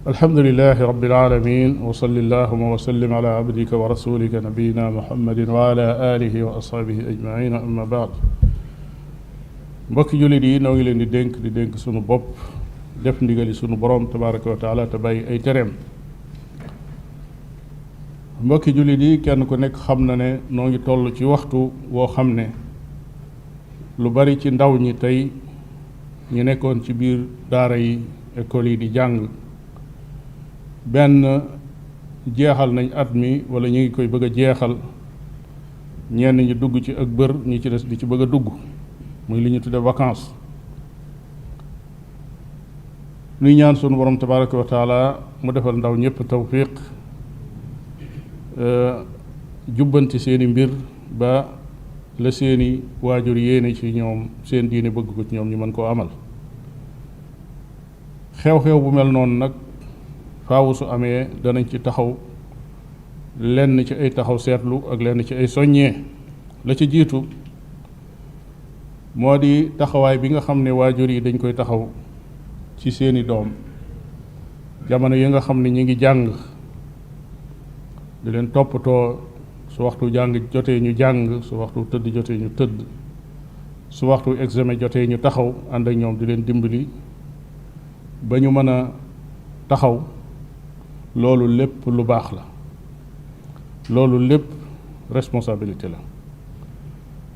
alhamdulilahi rabbil alamin wa salli allahuma wa sallim ala abdika wa rasulika nabiyina muhammadin wa ala alihi wa ashabihi ajmain amma baad. mbokki jullit yi noo ngi leen di dénk sunu bopp def ndigali sunu borom tabaraka wa taala te bàyyi ay tereem. mbokki jullit yi kenn ku nekk xam na ne noo ngi toll ci waxtu woo xam ne lu bari ci ndaw ñi tey ñu nekkoon ci biir daara yi école yi di jàng benn jeexal nañ at mi wala ñu ngi koy bëgg a jeexal, ñenn ñi dugg ci ak bër ñi ci des di ci bëgg a dugg muy li ñu tudde vacances. nuy ñaan sunu borom tabaraka wa taala mu defal ndaw ñëpp tawfiq, jubbanti seeni mbir ba la seeni waajur yéene ci ñoom seen diine bëgg ko ci ñoom ñu mën koo amal. xew-xew bu mel noonu nag faawu su amee danañ ci taxaw lenn ci ay taxaw seetlu ak lenn ci ay soññee. la ci jiitu moo di taxawaay bi nga xam ne waajur yi dañ koy taxaw ci seeni doom jamono yi nga xam ne ñi ngi jàng, di leen toppatoo. su waxtu jàng jotee ñu jàng, su waxtu tëdd jotee ñu tëdd, su waxtu examen jotee ñu taxaw ànd ak ñoom di leen dimbali ba ñu mën a taxaw. loolu lépp lu baax la, loolu lépp responsabilité la.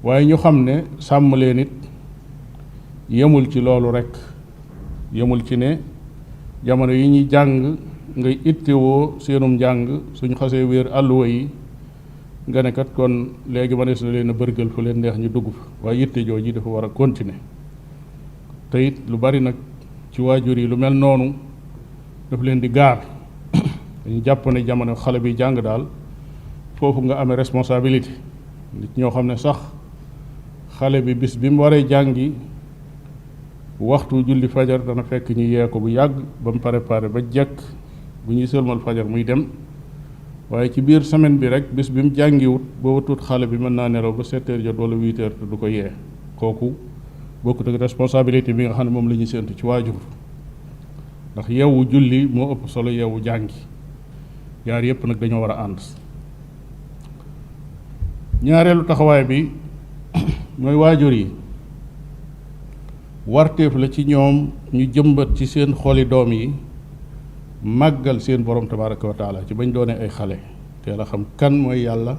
waaye ñu xam ne sàmm leen it yemul ci loolu rekk, yemul ci ne jamono yi ñuy jàng ngay ittewoo seenum njàng, suñu xasee wéer àlluwa yi nga ne kat kon léegi mënees na leen a bërgël fu leen neex ñu dugg fa. waaye itte jooju dafa war a continuer. te it lu bari nag ci waajur yi lu mel noonu daf leen di gaar. dañu jàpp ne jamono xale bi jàng daal foofu nga amee responsabilité. nit ñoo xam ne sax xale bi bis bi mu waree jàngi waxtu julli fajar dana fekk ñu yee ko bu yàgg ba mu préparé ba jekk bu ñuy sëlmal fajar muy dem. waaye ci biir semaine bi rek bis bi mu jàngiwut booba tuut xale bi mën naa nelaw ba 7 heures jot wala 8 heures te du ko yee. kooku bokkut ak responsabilité bi nga xam ne moom la ñuy séentu ci waajur. ndax yeewu julli moo ëpp solo yeewu jàngi. yaar yépp nag dañoo war a ànd. ñaareelu taxawaay bi mooy waajur yi warteef la ci ñoom ñu jëmbat ci seen xoli doom yi màggal seen borom tabaraka wa taala ci bañ doonee ay xale. teel a xam kan mooy yàlla,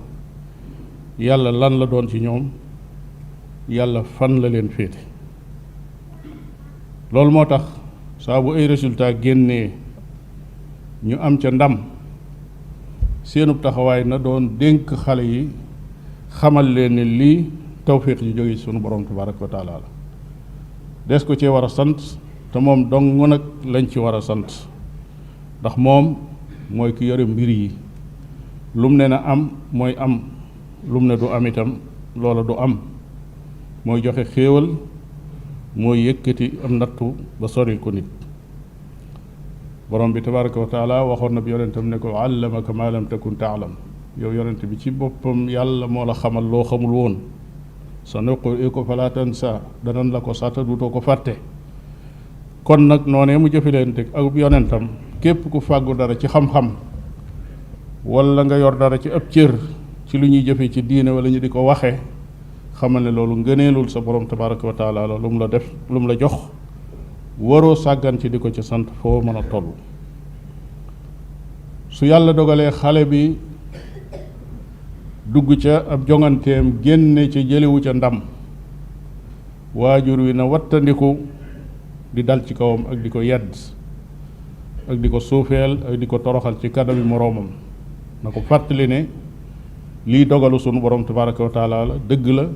yàlla lan la doon ci ñoom, yàlla fan la leen féete. loolu moo tax saa bu ay résultat génnee ñu am ca ndam, seenub taxawaay na doon dénk xale yi xamal leen ne lii tawfiq ji jóge ci sunu borom tabaraka wa taala la. des ko cee war a sant te moom dong nag lañ ci war a sant. ndax moom mooy ki yore mbir yi. lum ne na am mooy am, lum ne du am itam loola du am. mooy joxe xéewal, mooy yëkkati am nattu ba soril ko nit. borom bi tabaraka wa taala waxoon na bi yonentam ne ko allamaka ma lam takun taalam. yow yonent bi ci boppam yàlla moo la xamal loo xamul woon. sa nuqri'uka falaa tansaa, danañ la ko sàtta dutoo ko fàtte. kon nag noonee mu jëfalante ak yonentam, képp ku fàggu dara ci xam-xam wala nga yor dara ci ab cër ci lu ñuy jëfe ci diine wala ñu di ko waxe, xamal ne loolu ngëneelul sa borom tabaraka wa taala la lu mu la def, lu mu la jox, waroo sàggan ci di ko ci sant foo mën a toll. su yàlla dogalee xale bi dugg ca ab jonganteem génne ca jëlewu ca ndam, waajur wi na wattandiku di dal ci kawam ak di ko yedd ak di ko suufeel ak di ko toroxal ci kanami moroomam. na ko fàttali ne lii dogalu sunu borom tabaraka wa taala la. dëgg la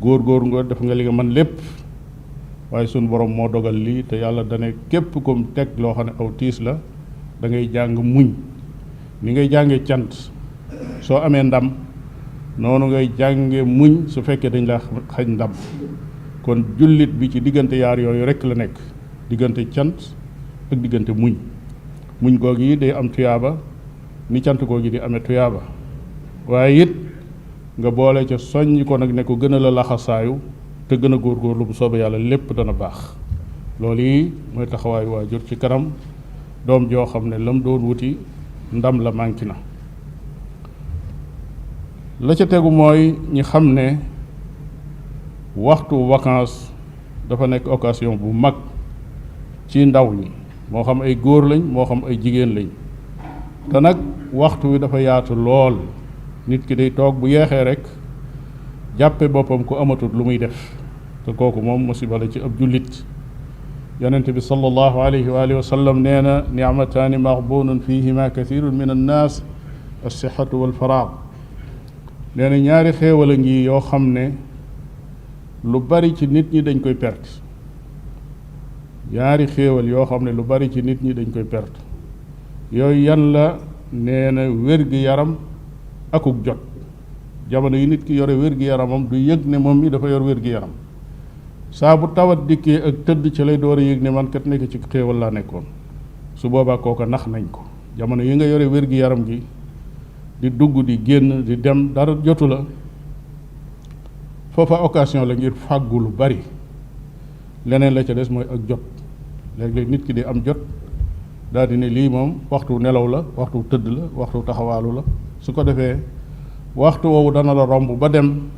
góor nga def nga li nga man lépp, waaye sunu borom moo dogal lii te yàlla dane képp kum teg loo xam ne aw tiis la da ngay jàng muñ. ni ngay jànge cant soo amee ndam, noonu ngay jànge muñ su fekkee dañ la xañ ndam. kon jullit bi ci diggante yaar yooyu rekk la nekk, diggante cant ak diggante muñ. muñ googu yi day am tuyaaba ni cant googu di amee tuyaaba. waaye it nga boole ca soññ ko nag ne ko gën a la laxasaayu te gën a góorgóorlu bu soobee yàlla lépp dana baax. loolu yi mooy taxawaayu waajur ci kanam doom joo xam ne lam doon wuti ndam la manqué na. la ca tegu mooy ñi xam ne waxtu vacances dafa nekk occasion bu mag ci ndaw ñi, moo xam ay góor lañ moo xam ay jigéen lañ, te nag waxtu wi dafa yaatu lool. nit ki day toog bu yeexee rek jàppe boppam ku amatul lu muy def, te kooku moom musiba la ci ab jullit. yonente bi sallallahu alayhi wa alihi wa sallam nee na nicmataani maxbunun fihima kathirun min annaas alsixatu walfaraag. nee na ñaari xéewal a ngi yoo xam ne lu bari ci nit ñi dañ koy perte. ñaari xéewal yoo xam ne lu bari ci nit ñi dañ koy perte. yooyu yan la? nee na wér-gi-yaram akuk jot. jamono yi nit ki yore wér-gi-yaramam du yëg ne moom mi dafa yor wér-gi-yaram. saa bu tawat dikkee ak tëdd ci lay door a yëg ne man kat nekk ci xéewal laa nekkoon. su boobaa kooka nax nañ ko. jamono yi nga yore wér-gi-yaram gi di dugg di génn di dem dara jotu la, foofa occasion la ngir fàggu lu bari. leneen la ca des mooy ak jot. léeg-léeg nit ki di am jot daal di ne lii moom waxtu nelaw la, waxtu tëdd la, waxtu taxawaalu la. su ko defee waxtu woowu dana la romb ba dem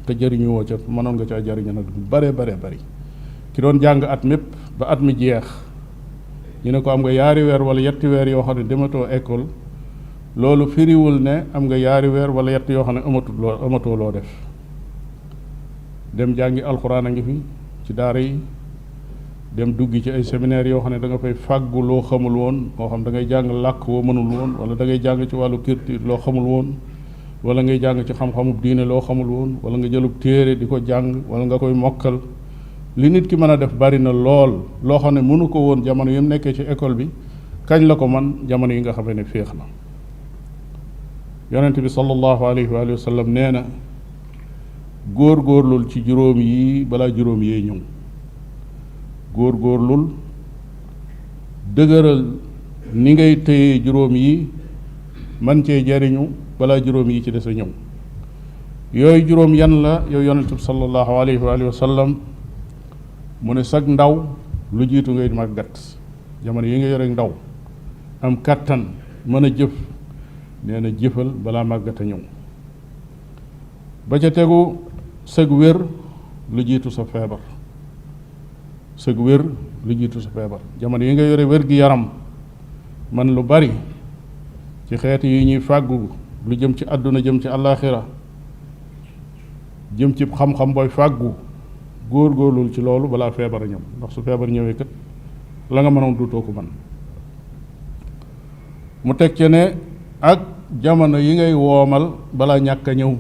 te jëriñu woo ca, mënoon nga caa jëriñu nag bare bari. ki doon jàng at mépp ba at mi jeex ñu ne ko am nga yaari weer wala yetti weer yoo xam ne dematoo école, loolu firiwul ne am nga yaari weer wala yett yoo xam ne amatoo loo def. dem jàngi alxuraan a ngi fi ci daara yi, dem duggi ci ay séminaire yoo xam ne da nga fay fàggu loo xamul woon, moo xam da ngay jàng làkk woo mënul woon, wala da ngay jàng ci wàllu culture loo xamul woon, wala ngay jàng ci xam-xamub diine loo xamul woon, wala nga jëlub téere di ko jàng wala nga koy mokkal. li nit ki mën a def bari na lool, loo xam ne mënu ko woon jamono yi mu nekkee ci école bi. kañ la ko man? jamono yi nga xamee ne féex na. yonent bi sallallahu alayhi wa sallam nee na góor-góorlul ci juróom yi balaa juróom yee ñëw. góor-góorlul dëgëral ni ngay téye juróom yi man cee jariñu balaa juróom yi ci des a ñëw. yooyu juróom yan la yow yonent bi sallallahu alayhi wa sallam? mu ne sag ndaw lu jiitu ngay màggat. jamono yi nga yore ndaw am kàttan mën a jëf, nee na jëfal balaa màggat a ñëw. ba ca tegu sag wér lu jiitu sa feebar. sag wér lu jiitu sa feebar. jamono yi nga yore wér gi yaram man lu bari ci xeeti yi ñuy fàggu lu jëm ci àdduna jëm ci àllaaxira jëm ci xam-xam booy fàggu, góor-góorlul ci loolu balaa feebar a ñëw, ndax su feebar ñëwee kat la nga mënoon duutoo ko man. mu teg ci ne ak jamono yi ngay woomal balaa ñàkk a ñëw.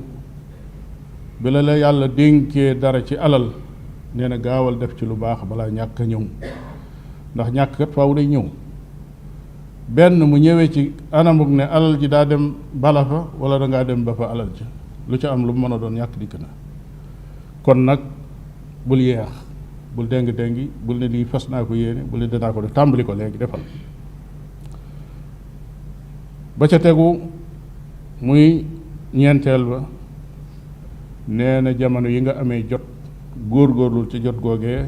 bi la yàlla dénkee dara ci alal, nee na gaawal def ci lu baax balaa ñàkk a ñëw, ndax ñàkk kat faaw day ñëw. benn mu ñëwee ci anamuk ne alal ji daa dem bala fa, wala dangaa dem ba fa alal ji, lu ca am lu mu mën a doon ñàkk dikk na. kon nag bul yeex, bul déng-déngi, bul ne lii fas naa ko yéene, bul ne danaa ko def, tàmbali ko léegi defal. ba ca tegu muy ñeenteel ba, nee na jamono yi nga amee jot góor-góorlul ci jot googee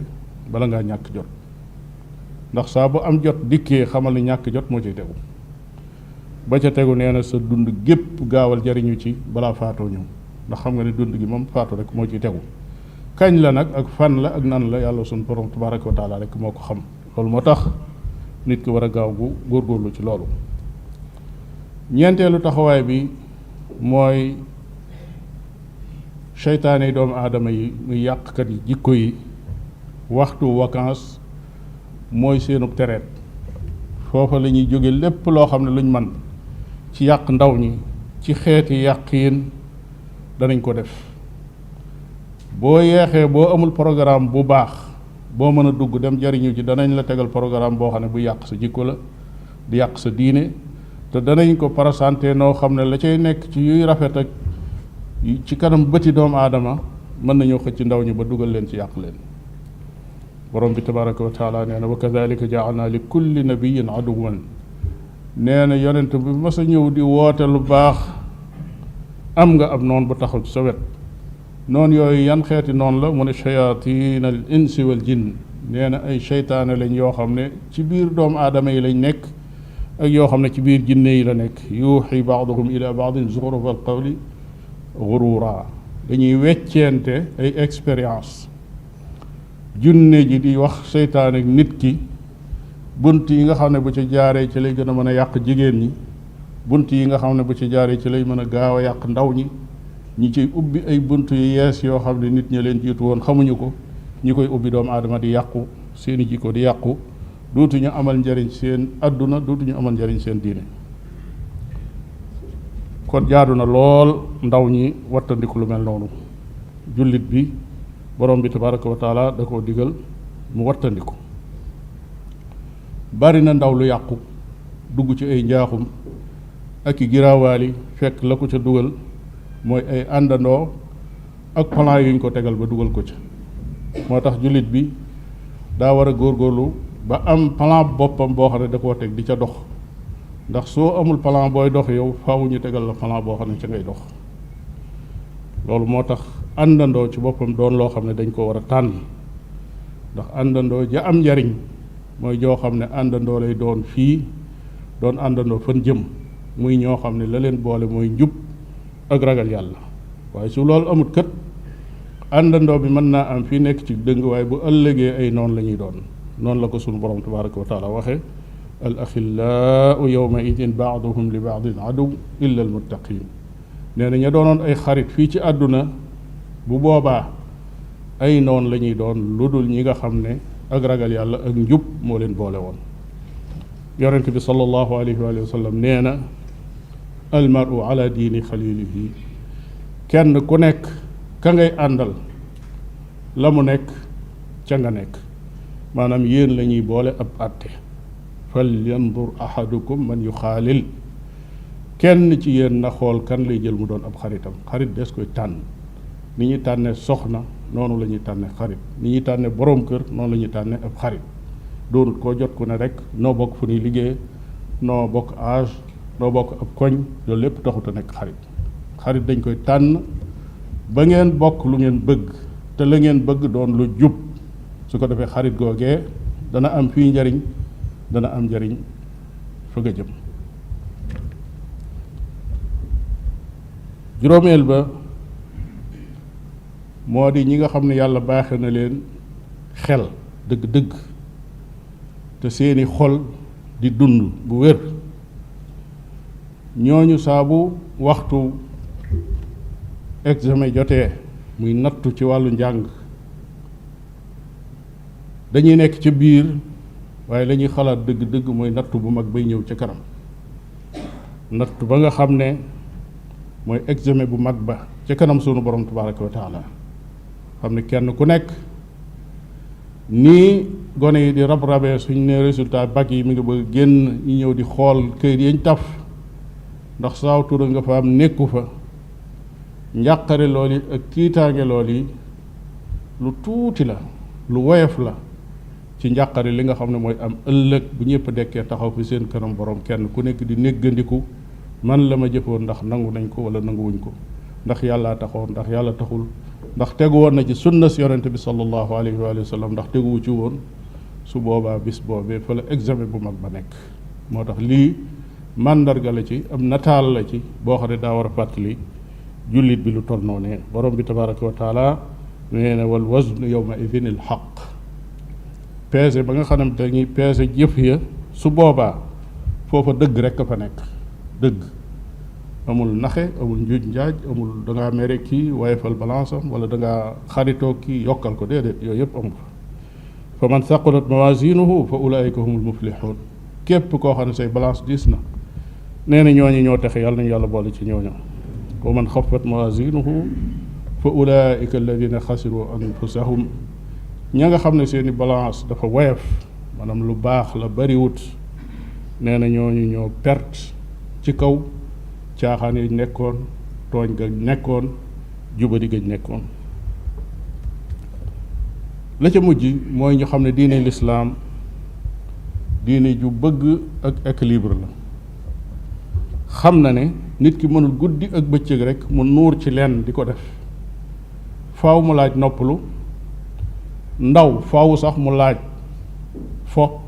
bala ngaa ñàkk jot. ndax saa bu am jot dikkee xamal ni ñàkk jot moo ciy tegu. ba ca tegu nee na sa dund gépp gaawal jariñu ci balaa faatoo ñëw, ndax xam nga ne dund gi moom faatu rek moo ciy tegu. kañ la nag ak fan la ak nan la, yàlla sunu borom tabaraka wa taala rek moo ko xam. loolu moo tax nit ki war a gaaw gu góorgóorlu ci loolu. ñeenteelu taxawaay bi mooy seytaane yi doomu aadama yi muy yàqkat yi jikko yi, waxtu vacances mooy seenub tereet. foofa la ñuy jóge lépp loo xam ne luñ man ci yàq ndaw ñi ci xeeti yàqiin danañ ko def. boo yeexee boo amul programme bu baax boo mën a dugg dem jariñu ci, danañ la tegal programme boo xam ne bu yàq sa jikko la, di yàq sa diine, te danañ ko parasanté noo xam ne la cay nekk ci yuy rafet ak ci kanam bëti doomu aadama mën nañoo xëcc ndaw ñi ba dugal leen ci yàq leen. borom bi tabaraka wa taala nee na wa kadalika jaalna li kulli nabiyin aduwan. nee na yonent bi mas a ñëw di woote lu baax am nga ab noon bu taxaw ci sa wet. noon yooyu yan xeeti noon la? mu ne shayatin al insi wal jinn. nee na ay seytaane lañ yoo xam ne ci biir doomu aadama yi lañ nekk, ak yoo xam ne ci biir jinne yi la nekk yuuxi baaduhum ila baadin zuxrufa al qawli gurura dañuy wecceente ay expérience junne ji di wax seytaan ak nit ki bunt yi nga xam ne bu ci jaaree ci lay gën a mën a yàq jigéen ñi bunt yi nga xam ne bu ci jaaree ci lay mën a gaaw a yàq ndaw ñi ciy ubbi ay bunt yu yees yoo xam ne nit ñi leen jiitu woon xamuñu ko ñi koy ubbi doomu aadama di yàqu seeni jikko di yàqu dootuñu amal njariñ seen àdduna dootuñu amal njariñ seen diine kon jaadu na lool ndaw ñi wattandiku lu mel noonu jullit bi borom bi tabaraka wa taala da koo digal mu wattandiku bari na ndaw lu yàqu dugg ci ay njaaxum ak i giraawaali fekk la ko ca dugal mooy ay àndandoo ak plan yuñ ko tegal ba dugal ko ca moo tax jullit bi daa war a góorgóorlu ba am plan boppam boo xam ne da koo teg di ca dox ndax soo amul plan booy dox yow faaw ñu tegal la plan boo xam ne ca ngay dox loolu moo tax àndandoo ci boppam doon loo xam ne dañ ko war a tànn ndax àndandoo ja am njariñ mooy joo xam ne àndandoo lay doon fii doon àndandoo fan jëm muy ñoo xam ne la leen boole mooy njub ak ragal yàlla waaye su loolu amut kat àndandoo bi mën naa am fii nekk ci dëng waaye bu ëllëgee ay noon la ñuy doon noonu la ko sunu borom tabaraka wa taala waxe al axillaau yawma idin baaduhum li baadin aduw illa al muttaqin nee na ña doonoon ay xarit fii ci àdduna bu boobaa ay noon la ñuy doon lu dul ñi nga xam ne ak ragal yàlla ak njub moo leen boole woon yonent bi sallallahu alayhi wa sallam nee na almaru ala diini xalilihi kenn ku nekk ka ngay àndal la mu nekk ca nga nekk maanaam yéen la ñuy boole ab àtte fal yandur ahadukum man yuxaalil kenn ci yéen na xool kan lay jël mu doon ab xaritam xarit des koy tànn ni ñuy tànne soxna noonu la ñuy tànne xarit ni ñuy tànne boroom kër noonu la ñuy tànne ab xarit doonut koo jot ku ne rek noo bokk fu ñuy liggéey noo bokk âge noo bokk ab koñ loolu lépp taxut a nekk xarit dañ koy tànn ba ngeen bokk lu ngeen bëgg te la ngeen bëgg doon lu jub su ko defee xarit googee dana am fii njariñ dana am njariñ fa nga jëm juróomeel ba moo di ñi nga xam ne yàlla baaxe na leen xel dëgg-dëgg te seeni xol di dund bu wér ñooñu saabu waxtu examen jotee muy nattu ci wàllu njàng dañuy nekk ca biir waaye la ñuy xalaat dëgg-dëgg mooy nattu bu mag bay ñëw ca kanam nattu ba nga xam ne mooy examen bu mag ba ca kanam sunu borom tabaraka wa taala xam ne kenn ku nekk nii gone yi di rab-rabee suñ ne résultat bac yi mi ngi bëgg génn ñu ñëw di xool këyit yañ taf ndax saaw tura nga fa am nekku fa njàqare lool yi ak tiitaange lool yi lu tuuti la lu woyof la ci njàqare li nga xam ne mooy am ëllëg bu ñëpp dekkee taxaw fi seen kanam borom kenn ku nekk di néggandiku man la ma jëfoon ndax nangu nañ ko wala nanguwuñ ko ndax yàllaa taxoon ndax yàlla taxul ndax tegu woon na ci sunna si yonente bi sallallahu alayhi wa sallam ndax teguwu ci woon su boobaa bis boobee fa la examen bu mag ba nekk moo tax lii màndarga la ci am nataal la ci boo xam ne daa war a fàttali jullit bi lu toll noonu borom bi tabaraka wa taala nee na wal waznu yawma idin al xaq peese ba nga xam ne dañuy peese jëf ya su boobaa foofa dëgg rek a fa nekk dëgg amul naxe amul njuuj njaaj amul da ngaa mere kii wayefal balance am wala da ngaa xaritoo kii yokkal ko déedéet yooyu yëpp amul fa man saqulat mawazinuhu fa ulaika humul muflihun képp koo xam ne say balance diis na nee na ñooñu ñoo texe yàlla nañu yàlla boole ci ñooñu wa man xafat mawazinuhu fa ulaika alladina xasiru anfusahum ña nga xam ne seeni balance dafa woyof maanaam lu baax la bariwut nee na ñooñu ñoo perte ci kaw caaxaan yi nekkoon tooñ ga nekkoon jubadi ga nekkoon la ca mujj mooy ñu xam ne diine lislaam diine ju bëgg ak équilibre la xam na ne nit ki mënul guddi ak bëccëg rek mu nuur ci lenn di ko def faaw mu laaj noppalu ndaw faaw sax mu laaj fo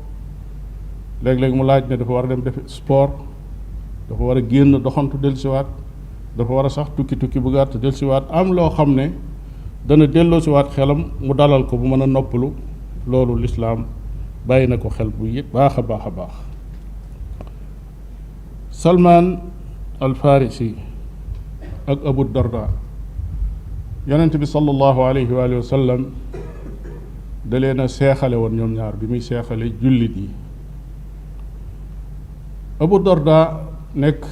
léeg-léeg mu laaj ne dafa war a dem def sport, dafa war a génn doxantu dellusiwaat, dafa war a sax tukki bu gàtt dellusiwaat, am loo xam ne dana delloosiwaat xelam mu dalal ko bu mën a noppalu. loolu lislaam bàyyi na ko xel bu baax a baax a baax. Salmaan al Farisi ak Abu Darda, yonent bi sallallahu alayhi wa sallam da leen a seexale woon ñoom ñaar bi muy seexale jullit yi. Abu Darda nekk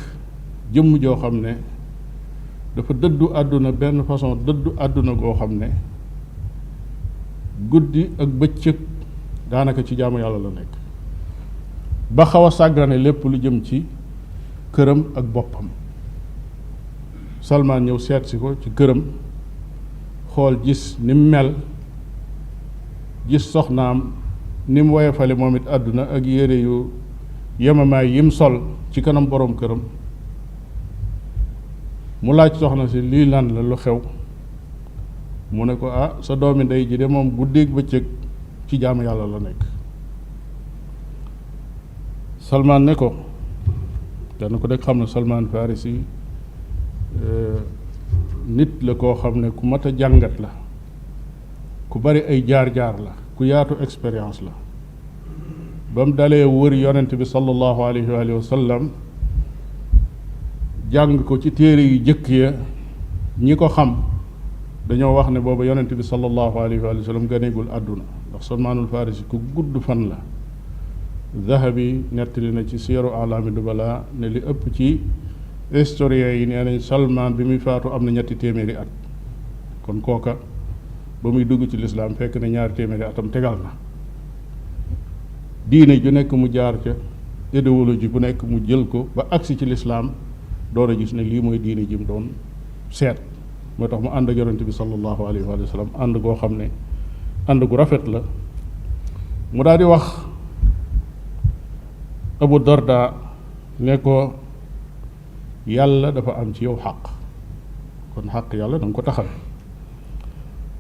jëmm joo xam ne dafa dëddu àdduna benn façon dëddu àdduna goo xam ne guddi ak bëccëg daanaka ci jaamu yàlla la nekk, ba xaw a sàggane lépp lu jëm ci këram ak boppam. Salmaan ñëw seet si ko ci këram, xool gis ni mu mel, gis soxnaam ni mu woyofale moom it àdduna ak yére yu yemamaay yim sol ci kanam boroom këram. mu laaj soxna si lii lan la, lu xew? mu ne ko sa doomi ndey ji de moom guddeeg bëccëg ci jaamu yàlla la nekk. Salmaan ne ko, kenn ko dëkk xam ne Salmaan Farisi nit la koo xam ne ku mat a jàngat la, ku bari ay jaar-jaar la, ku yaatu expérience la. ba mu dalee wër yonent bi sallallahu alayhi wa sallam, jàng ko ci téere yu jëkk ya, ñi ko xam dañoo wax ne booba yonent bi sallallahu alayhi wa sallam ganeegul àdduna, ndax Salmaanul Farisi ku gudd fan la. Zahabi nettali na ci Siyaru Alaami Nubala ne li ëpp ci historiens yi nee nañ Salmaan bi muy faatu am na 200 at. kon kooka ba muy dugg ci lislaam fekk na 200 atam tegal na. diine ju nekk mu jaar ca, idéologie bu nekk mu jël ko ba agsi ci lislaam, doon a gis ne lii mooy diine ji mu doon seet. moo tax mu ànd ak yonent bi sallallahu alayhi wa sallam ànd goo xam ne ànd gu rafet la. mu daal di wax Abu Darda ne ko yàlla dafa am ci yow xaq, kon xaq yàlla da nga ko taxawe,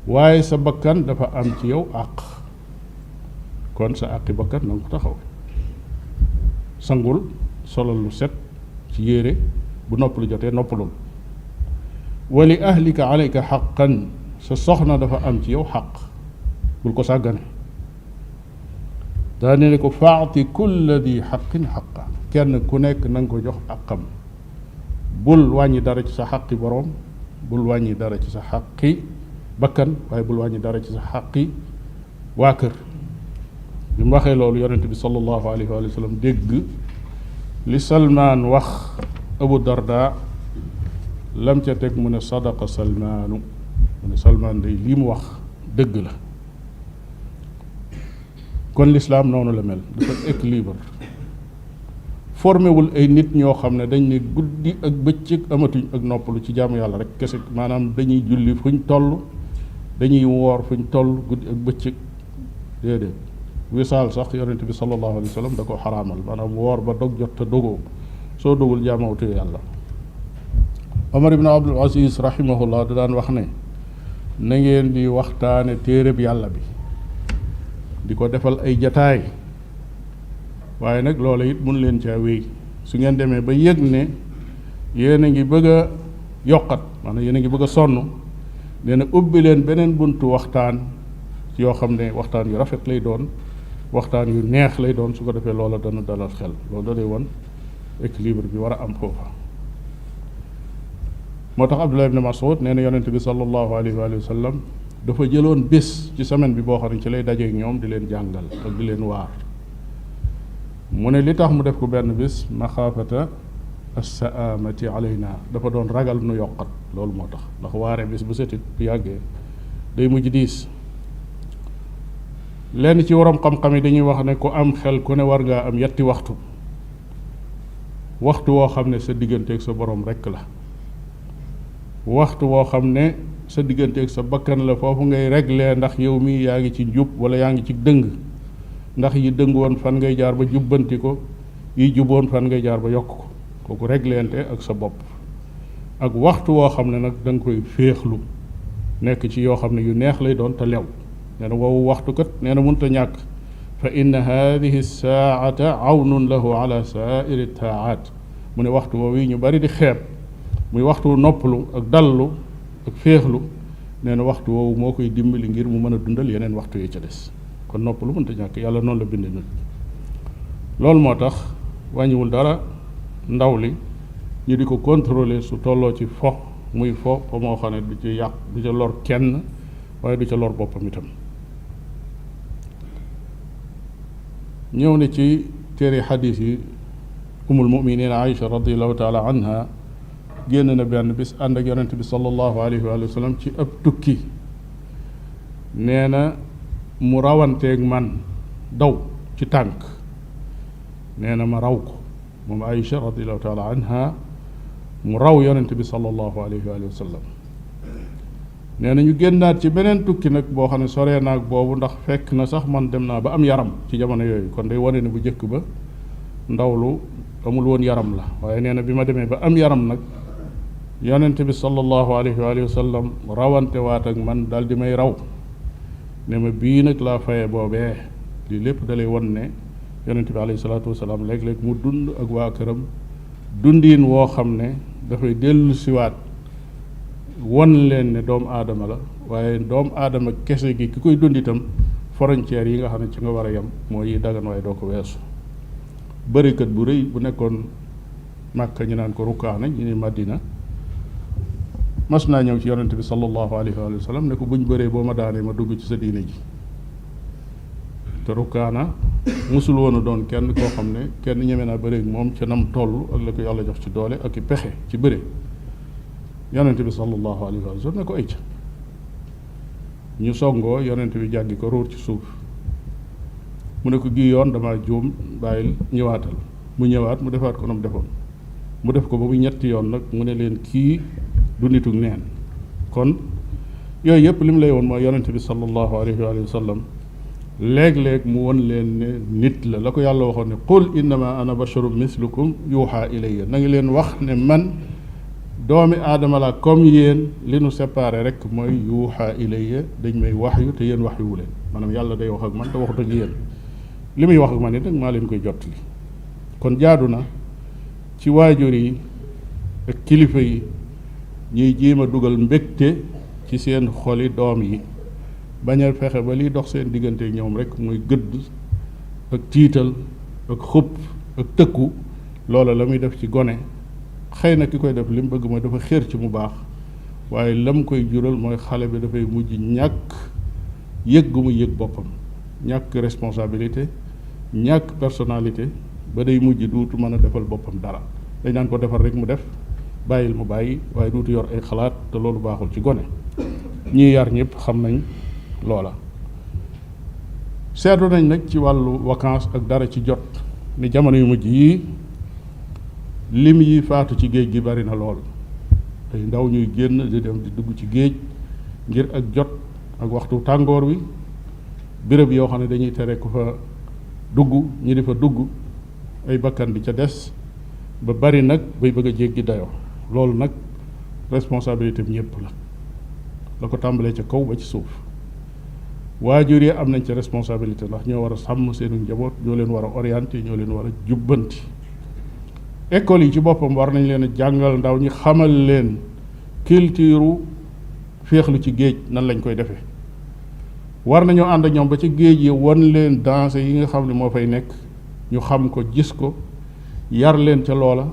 waaye sa bakkan dafa am ci yow àq, kon sa àqi bakkan da nga ko taxawe. sangul, solal lu set ci yére, bu noppalu jotee noppalul. wali ahlika alayka xaqan, sa soxna dafa am ci yow xaq, bul ko sàggane. daa ne ko faati kulla di xaqin xaqa, kenn ku nekk na nga ko jox àqam. bul wàññi dara ci sa xaqi boroom, bul wàññi dara ci sa xaqi bakkan, waaye bul wàññi dara ci sa xaqi waa kër. bi mu waxee loolu yonent bi sallallahu alayhi wa sallam dégg li Salmaan wax Abu Darda, lam ca teg mu ne sadaqa Salmaanu, mu ne Salmaan day lii mu wax dëgg la. kon lislaam noonu la mel, dafa équilibre. formewul ay nit ñoo xam ne dañ ne guddi ak bëccëg amatuñ ak noppalu ci jaamu yàlla rek kese, maanaam dañuy julli fuñ toll, dañuy woor fuñ toll guddi ak bëccëg. déedéet, wisaal sax yonent bi sallallahu alayhi wa sallam da ko xaraamal, maanaam woor ba dog jot te dogoo, soo dogul jaamawtu yàlla. Omar ibn Abdul Aziz rahimahullah da daan wax ne na ngeen di waxtaane téereb yàlla bi, di ko defal ay jataay, waaye nag loola it mun leen caa wéy. su ngeen demee ba yëg ne yéen a ngi bëgg a yokkat, maanaam yéen a ngi bëgg a sonn, nee na ubbi leen beneen buntu waxtaan yoo xam ne waxtaan yu rafet lay doon, waxtaan yu neex lay doon. su ko defee loola dana dalal xel. loolu da lay won équilibre bi war a am foofa. moo tax Abdullah ibn Mas'ud nee na yonent bi sallallahu alayhi wa sallam dafa jëloon bés ci semaine bi boo xam ne ci lay dajeek ñoom di leen jàngal ak di leen waar. mu ne li tax mu def ko benn bés maxaafata as-saamati alayna, dafa doon ragal nu yokkat. loolu moo tax, ndax waare bés bu setit bu yàggee day mujj diis. lenn ci waroom xam-xam yi dañuy wax ne ku am xel ku ne war ngaa am yetti waxtu woo xam ne sa digganteeg sa borom rekk la, waxtu woo xam ne sa digganteeg sa bakkan la, foofu ngay régler ndax yow mii yaa ngi ci njub wala yaa ngi ci dëng, ndax yi dëng woon fan ngay jaar ba jubbanti ko, yi juboon fan ngay jaar ba yokk ko. kooku réglente ak sa bopp. ak waxtu woo xam ne nag da nga koy féexlu, nekk ci yoo xam ne yu neex lay doon te lew. nee na woowu waxtu kat nee na mënut a ñàkk, fa inna hadihi saacata awnun lahu ala saairi taaat mu ne waxtu woowu ñu bari di xeeb muy waxtu noppalu ak dallu ak féexlu nee na waxtu woowu moo koy dimbali ngir mu mën a dundal yeneen waxtu yi ca des kon noppalu mënta ñàkk yàlla noonu la bindee nit loolu moo tax wàññiwul dara ndaw li ñu di ko contrôler su tolloo ci fo muy fo moo xam ne du ci yàq du ca lor kenn waaye du ca lor boppam itam ñëw na ci téere xadiis yi umul muminin Aïcha radiallahu taala anha génn na benn bis ànd ak yonente bi sallallahu alayhi wa sallam ci ab tukki nee na mu rawanteeg man daw ci tànk nee na ma raw ko moom Aïcha radiallahu taala anha mu raw yonente bi sallallahu alayhi wa sallam nee na ñu génnaat ci beneen tukki nag boo xam ne soree naag boobu ndax fekk na sax man dem naa ba am yaram ci jamono yooyu kon day wane ne bu njëkk ba ndaw lu amul woon yaram la waaye nee na bi ma demee ba am yaram nag yonente bi sallallahu alayhi wa sallam rawante waat ak man daal di may raw ne ma bii nag laa faye boobee lii lépp dalay won ne yonente bi alayhi salaatu wasalaam léeg-léeg mu dund ak waa këram dundiin woo xam ne dafay dellu siwaat won leen ne doomu aadama la waaye doomu aadama kese gi ki koy dund itam frontières yi nga xam ne ci nga war a yem mooy yi dagan waaye doo ko weesu bërikat bu rëy bu nekkoon Màkka ñu naan ko Rukaana ñu ne Madina mas naa ñëw ci yonente bi sallallahu alayhi wa sallam ne ko buñ bëree boo ma daanee ma dugg ci sa diine ji te Rukaana musul woon a doon kenn koo xam ne kenn ñeme naa bëreeg moom ca nam toll ak la ko yàlla jox ci doole ak i pexe ci bëre yonente bi sallallahu alayhi wa sallam ne ko ay ca ñu songoo yonente bi jàggi ko ruur ci suuf mu ne ko gii yoon dama juum bàyyil ñëwaatal mu ñëwaat mu defaat ko nam defoon mu def ko ba mu ñetti yoon nag mu ne leen kii du nitug neen kon yooyu yëpp li mu lay woon mooy yonente bi sallallahu alayhi wa sallam léeg-léeg mu won leen ne nit la ko yàlla waxoon ne qul innama ana basharun mislukum yuuxa ilayya na ngi leen wax ne man doomi aadama la comme yéen li nu séparé rek mooy yuuxa ilayya dañ may waxyu te yéen waxyu wu leen maanaam yàlla day wax ak man te waxut ak yéen li muy wax ak man it nag maa leen koy jottali kon jaadu na ci waajur yi ak kilifa yi ñuy jéem a dugal mbégte ci seen xoli doom yi bañ a fexe ba liy dox seen diggante ak ñoom rek muy gëdd ak tiital ak xupp ak tëkku loola la muy def ci gone xëy na ki koy def li mu bëgg mooy dafa xéer ci mu baax waaye lam koy jural mooy xale bi dafay mujj ñàkk yëg gu muy yëg boppam ñàkk responsabilité ñàkk personnalité ba day mujj duutu mën a defal boppam dara dañ naan ko defal rek mu def bàyyil mu bàyyi waaye duutu yor ay xalaat te loolu baaxul ci gone ñii yar ñëpp xam nañ loola seetlu nañ nag ci wàllu vacances ak dara ci jot ni jamono yu mujj yii lim yi faatu ci géej gi bari na lool ay ndaw ñuy génn di dem di dugg ci géej ngir ak jot ak waxtu tàngoor wi béréb yoo xam ne dañuy tere ku fa dugg ñi di fa dugg ay bakkan di ca des ba bari nag bay bëgg a jéggi dayoo loolu nag responsabilité bi ñëpp la ko tàmbalee ca kaw ba ci suuf waajur yi am nañ ca responsabilité ndax ñoo war a sàmm seenu njaboot ñoo leen war a orienté ñoo leen war a jubbanti école yi ci boppam war nañ leen a jàngal ndaw ñi xamal leen culture féexlu ci géej nan lañ koy defee war nañoo ànd ak ñoom ba ci géej yi wan leen danse yi nga xam ne moo fay nekk ñu xam ko gis ko yar leen ca loola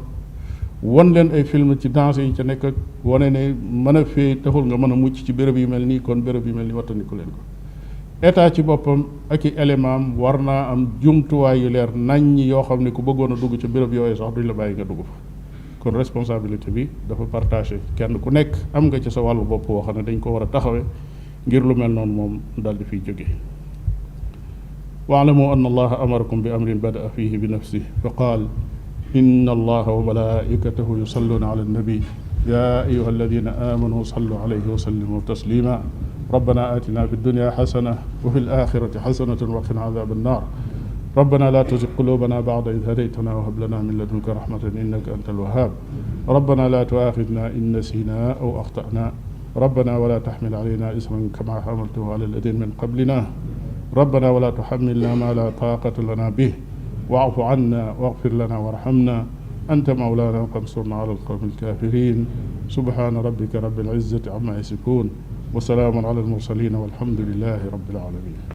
wan leen ay film ci danse yi ca nekk ak wane ne mën a fee taxul nga mën a mucc ci béréb yu mel nii kon béréb yu mel nii wattandiku leen ko état ci boppam ak i élément am war naa am jumtuwaay yu leer naññ yoo xam ne ku bëggoon a dugg ca béréb yooyu sax duñ la bàyyi nga dugg fa kon responsabilité bi dafa partagé kenn ku nekk am nga ci sa wàllu bopp woo xam ne dañ ko war a taxawe ngir lu mel noonu moom daal di fiy jóge waalamu anna allaha amarakum bi amrin badaa fihi bi nafsih fa qaal inna allaha wa malaikatahu yusalluna ala annabi ya ayuha alladina amanu sallu alayhi wa sallimu taslima ربنا آتنا في الدنيا حسنة وفي الآخرة حسنة وقنا عذاب النار ربنا لا تزغ قلوبنا بعد إذ هديتنا وهب لنا من لدنك رحمة إنك أنت الوهاب ربنا لا تؤاخذنا إن نسينا أو أخطأنا ربنا ولا تحمل علينا إصرا كما حملته على الذين من قبلنا ربنا ولا تحملنا ما لا طاقة لنا به واعف عنا واغفر لنا وارحمنا أنت مولانا فانصرنا على القوم الكافرين سبحان ربك رب العزة عما يصفون وسلام على المرسلين والحمد لله رب العالمين.